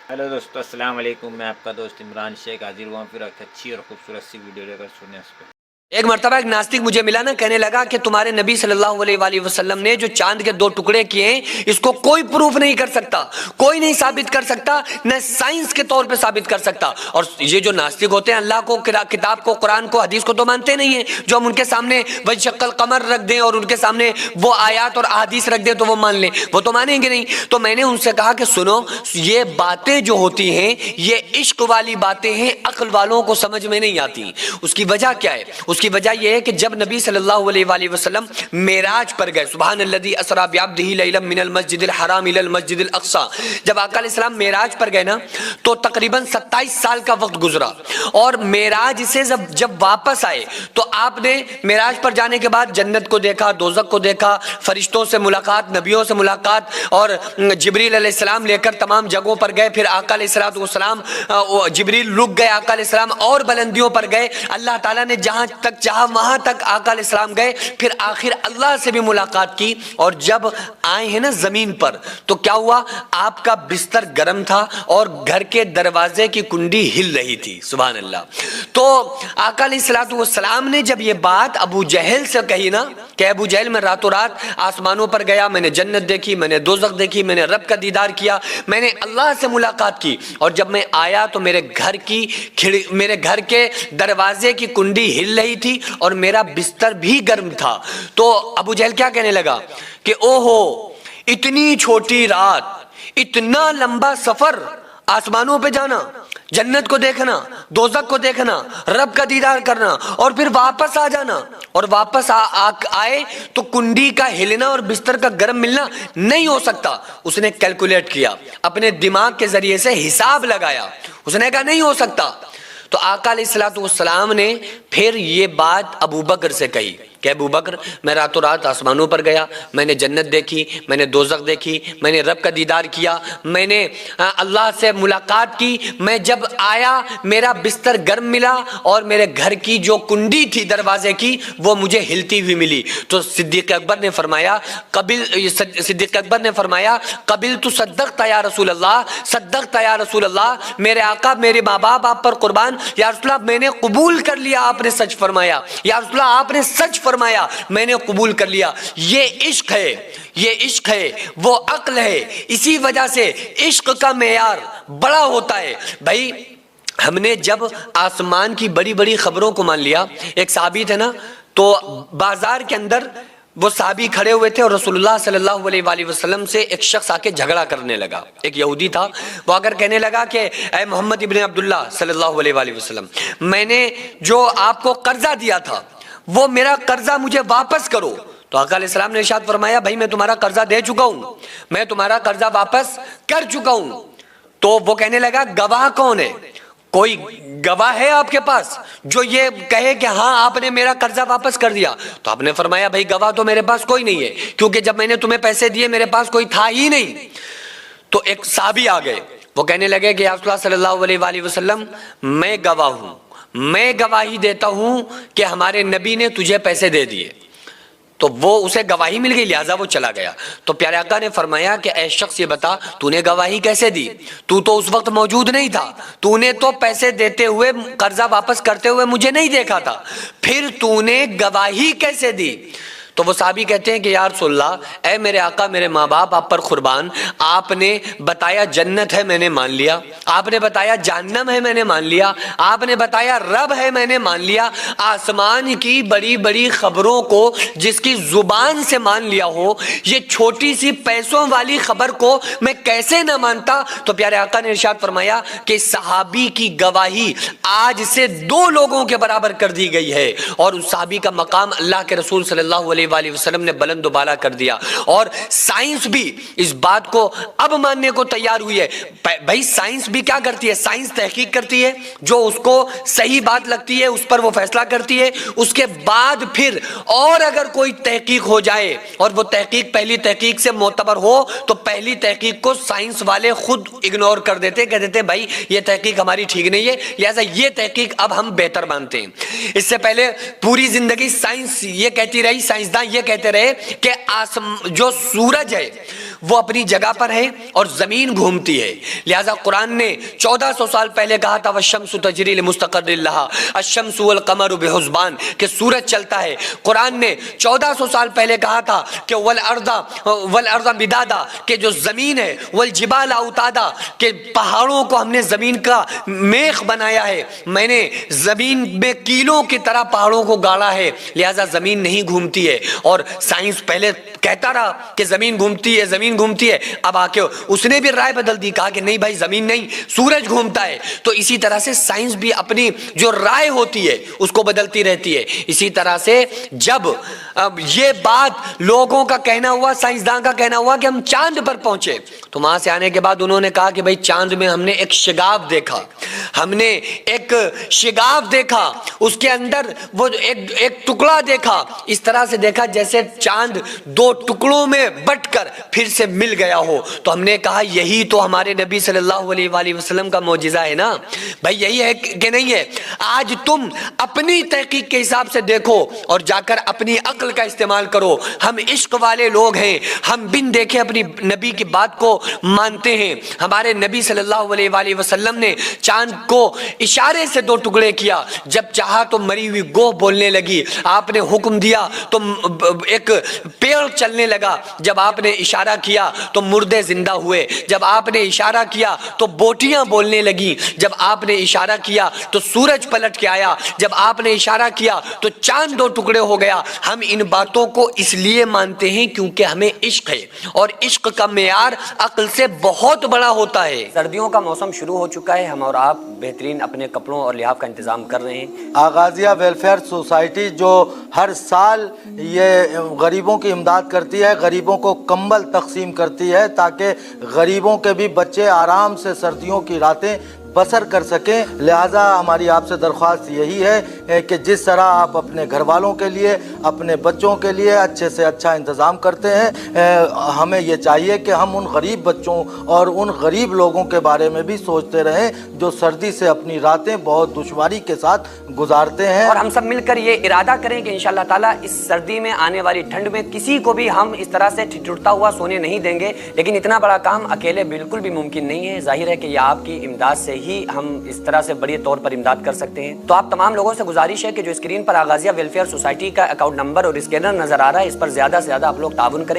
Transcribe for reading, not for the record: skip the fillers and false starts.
Hello दोस्तों, अस्सलाम वालेकुम। मैं आपका दोस्त इमरान शेख हाजिर हुआ फिर एक अच्छी और खूबसूरत सी वीडियो लेकर सुनने उस पर। एक मर्तबा एक नास्तिक मुझे मिला ना, कहने लगा कि तुम्हारे नबी सल्लल्लाहु अलैहि वसल्लम ने जो चांद के 2 टुकड़े किए हैं, इसको कोई प्रूफ नहीं कर सकता, कोई नहीं साबित कर सकता, न साइंस के तौर पे साबित कर सकता। और ये जो नास्तिक होते हैं, अल्लाह को, किताब को, कुरान को, हदीस को तो मानते नहीं है। जो हम उनके सामने वंशक्कल कमर रख दें और उनके सामने वो आयात और अहादीस रख दें तो वो मान लें, वो तो मानेंगे नहीं। तो मैंने उनसे कहा कि सुनो, ये बातें जो होती हैं ये इश्क वाली बातें हैं, अक्ल वालों को समझ में नहीं आती। उसकी वजह क्या है? उसकी वजह यह है कि जब नबी सल्लल्लाहु अलैहि वसल्लम मेराज पर गए, सुबहानल्लज़ी अस्रा बिअब्दिही लैलन मिनल मस्जिदिल हराम इलल मस्जिदिल अक़सा, जब आका अलैहिस्सलाम मेराज पर गए ना, तो तकरीबन 27 साल का वक्त गुजरा। और मेराज से जब वापस आए तो आपने मेराज पर जाने के बाद जन्नत को देखा, दोज़ख को देखा, फरिश्तों से मुलाकात, नबियों से मुलाकात, और जिब्रील अलैहिस्सलाम लेकर तमाम जगहों पर गए। फिर आका अलैहिस्सलाम जिब्रील रुक गए, आका अलैहिस्सलाम और बुलंदियों पर गए। अल्लाह ताला ने जहां तक चाहा वहां तक आका अलैहिस्सलाम गए। फिर आखिर अल्लाह से भी मुलाकात की। और जब आए हैं ना जमीन पर, तो क्या हुआ? आपका बिस्तर गर्म था और घर के दरवाजे की कुंडी हिल रही थी। सुभान अल्लाह। तो आका अलैहिस्सलाम ने जब ये बात अबू जहल से कही ना, कि अबू जहल, मैं रातों रात आसमानों पर गया, मैंने जन्नत देखी, मैंने दोज़ख देखी, मैंने रब का दीदार किया, मैंने अल्लाह से मुलाकात की, और जब मैं आया तो मेरे घर के दरवाजे की कुंडी हिल रही थी और मेरा बिस्तर भी गर्म था। तो अबू जहल क्या कहने लगा कि ओहो, इतनी छोटी रात, इतना लंबा सफर, आसमानों पे जाना, जन्नत को देखना, दोज़ख को देखना, रब का दीदार करना, और फिर वापस आ जाना, और वापस आए तो कुंडी का हिलना और बिस्तर का गर्म मिलना नहीं हो सकता। उसने कैलकुलेट किया, अपने दिमाग के जरिए से हिसाब लगाया, उसने कहा नहीं हो सकता। तो आका अलैहिस्सलाम ने फिर ये बात अबू बकर से कही कि अबू बकर, मैं रातों रात आसमानों पर गया, मैंने जन्नत देखी, मैंने दोज़ख देखी, मैंने रब का दीदार किया, मैंने अल्लाह से मुलाकात की। मैं जब आया मेरा बिस्तर गर्म मिला और मेरे घर की जो कुंडी थी दरवाजे की वो मुझे हिलती हुई मिली। तो सिद्दीक़ अकबर ने फरमाया, कबिल तु सद्दक़ता या रसूल अल्लाह, सद्दक़ता या रसूल अल्लाह, मेरे आका, मेरे माँ बाप आप पर कुर्बान, या रसूल अल्लाह मैंने कबूल कर लिया, आपने सच फरमाया, या रसूल अल्लाह आपने सच फरमाया, मैंने कबूल कर लिया। ये इश्क है, ये इश्क है, वो अक्ल है। इसी वजह से इश्क का मेयार बड़ा होता है। भाई, हमने जब आसमान की बड़ी बड़ी खबरों को मान लिया, एक साहबी थे ना, तो बाजार के अंदर वो साहबी खड़े हुए थे और रसूलुल्लाह सल्लल्लाहु अलैहि वसल्लम से एक शख्स आके झगड़ा करने लगा। एक यहूदी था, वो आकर कहने लगा कि ऐ मोहम्मद इब्न अब्दुल्ला सल्लल्लाहु अलैहि वसल्लम, मैंने जो आपको कर्जा दिया था वो मेरा कर्जा मुझे वापस करो। तो आका अलैहिस्सलाम ने इरशाद फरमाया, भाई मैं तुम्हारा कर्जा दे चुका हूं, मैं तुम्हारा कर्जा वापस कर चुका हूं। तो वो कहने लगा, गवाह कौन है? कोई गवाह है आपके पास जो ये कहे कि हाँ आपने मेरा कर्जा वापस कर दिया? तो आपने फरमाया, भाई गवाह तो मेरे पास कोई नहीं है, क्योंकि जब मैंने तुम्हें पैसे दिए मेरे पास कोई था ही नहीं। तो एक साहबी आ गए, वो कहने लगे कि या रसूलल्लाह सल्लल्लाहु अलैहि वसल्लम, मैं गवाह हूं, मैं गवाही देता हूं कि हमारे नबी ने तुझे पैसे दे दिए। तो वो उसे गवाही मिल गई, लिहाजा वो चला गया। तो प्यारे आका ने फरमाया कि ऐ शख्स, ये बता तूने गवाही कैसे दी? तू तो उस वक्त मौजूद नहीं था, तूने तो पैसे देते हुए, कर्जा वापस करते हुए मुझे नहीं देखा था, फिर तूने गवाही कैसे दी? तो वो साहबी कहते हैं कि या रसूलल्लाह, ऐ मेरे आका, मेरे माँ बाप आप पर कुर्बान, आपने बताया जन्नत है, मैंने मान लिया, आपने बताया जहन्नम है, मैंने मान लिया, आपने बताया रब है, मैंने मान लिया। आसमान की बड़ी बड़ी खबरों को जिसकी जुबान से मान लिया हो, ये छोटी सी पैसों वाली खबर को मैं कैसे न मानता? तो प्यारे आका ने इरशाद फरमाया कि सहाबी की गवाही आज से 2 लोगों के बराबर कर दी गई है, और उस सहाबी का मकाम अल्लाह के रसूल सल्लल्लाहु अलैहि वसल्लम ने बुलंद बाला कर दिया। और साइंस भी इस बात को अब मानने को तैयार हुई है। भाई साइंस भी क्या करती है? साइंस तहकीक करती है, जो उसको सही बात लगती है उस पर वो फैसला करती है। उसके बाद फिर और अगर कोई तहकीक हो जाए और वो तहकीक पहली तहकीक से मोतबर हो, तो पहली तहकीक को साइंस वाले खुद इग्नोर कर देते, कह देते भाई ये तहकीक हमारी ठीक नहीं है, लिहाजा ये तहकीक अब हम बेहतर मानते हैं। इससे पहले पूरी जिंदगी साइंस ये कहती रही, साइंसदान ये कहते रहे कि जो सूरज है وہ اپنی جگہ پر ہے اور زمین گھومتی ہے. لہذا قرآن نے 1400 سال پہلے کہا تھا وَالشَّمْسُ تَجْرِي لِمُسْتَقَرٍّ لَهَا الشَّمْسُ وَالْقَمَرُ بِحُسْبَانٍ کہ سورج چلتا ہے. قرآن نے 1400 سال پہلے کہا تھا کہ وَالْأَرْضَ مِدَادًا کہ جو زمین ہے وَالْجِبَالَ أَوْتَادًا کہ پہاڑوں کو ہم نے زمین کا میخ بنایا ہے, میں نے زمین میں کیلوں کی طرح پہاڑوں کو گاڑا ہے, لہذا زمین نہیں گھومتی ہے. اور سائنس پہلے کہتا رہا کہ زمین گھومتی ہے زمین گھومتی ہے, اب آ کے اس نے بھی رائے بدل دی, کہا کہ نہیں بھائی زمین نہیں سورج گھومتا ہے. تو اسی طرح سے سائنس بھی اپنی جو رائے ہوتی ہے اس کو بدلتی رہتی ہے. اسی طرح سے جب یہ بات لوگوں کا کہنا ہوا, سائنسدان کا کہنا ہوا کہ ہم چاند پر پہنچے, تو وہاں سے آنے کے بعد انہوں نے کہا کہ بھائی چاند میں ہم نے ایک شگاف دیکھا, ہم نے ایک شگاف دیکھا, اس کے اندر وہ ایک ٹکڑا دیکھا, اس طرح سے دیکھا جیسے چاند دو ٹکڑوں میں بٹ کر پھر سے مل گیا ہو. تو ہم نے کہا یہی تو ہمارے نبی صلی اللہ علیہ وآلہ وسلم کا معجزہ ہے نا بھائی, یہی ہے کہ نہیں ہے؟ آج تم اپنی تحقیق کے حساب سے دیکھو اور جا کر اپنی عقل کا استعمال کرو. ہم عشق والے لوگ ہیں, ہم بن دیکھے اپنی نبی کی بات کو مانتے ہیں. ہمارے نبی صلی اللہ علیہ وآلہ وسلم نے چاند کو اشارے سے دو ٹکڑے کیا, جب چاہا تو مری ہوئی گوہ بولنے لگی, آپ نے حکم دیا تو ایک پیڑ چلنے لگا, جب آپ نے اشارہ کیا تو مردے زندہ ہوئے, جب آپ نے اشارہ کیا تو بوٹیاں بولنے لگی, جب آپ نے اشارہ کیا تو سورج پلٹ کے آیا, جب آپ نے اشارہ کیا تو چاند دو ٹکڑے ہو گیا. ہم ان باتوں کو اس لیے مانتے ہیں کیونکہ ہمیں عشق ہے, اور عشق کا معیار عقل سے بہت بڑا ہوتا ہے. سردیوں کا موسم شروع ہو چکا ہے, ہم اور آپ بہترین اپنے کپڑوں اور لحاف کا انتظام کر رہے ہیں. آغازیہ ویلفیئر سوسائٹی جو ہر سال یہ غریبوں کی امداد کرتی ہے, غریبوں کو کمبل تقسیم کرتی ہے تاکہ غریبوں کے بھی بچے آرام سے سردیوں کی راتیں بسر کر سکیں. لہٰذا ہماری آپ سے درخواست یہی ہے کہ جس طرح آپ اپنے گھر والوں کے لیے اپنے بچوں کے لیے اچھے سے اچھا انتظام کرتے ہیں, ہمیں یہ چاہیے کہ ہم ان غریب بچوں اور ان غریب لوگوں کے بارے میں بھی سوچتے رہیں جو سردی سے اپنی راتیں بہت دشواری کے ساتھ گزارتے ہیں. اور ہم سب مل کر یہ ارادہ کریں کہ انشاءاللہ تعالیٰ اس سردی میں آنے والی ٹھنڈ میں کسی کو بھی ہم اس طرح سے ٹھٹرتا ہوا سونے نہیں دیں گے. لیکن اتنا بڑا کام اکیلے بالکل بھی ممکن نہیں ہے, ظاہر ہے کہ یہ آپ کی امداد سے ہی ہم اس طرح سے بڑی طور پر امداد کر سکتے ہیں. تو آپ تمام لوگوں سے گزارش ہے کہ جو اسکرین پر آغازیہ ویلفیئر سوسائٹی کا اکاؤنٹ نمبر اور اسکینر نظر آ رہا ہے, اس پر زیادہ سے زیادہ آپ لوگ تعاون کریں.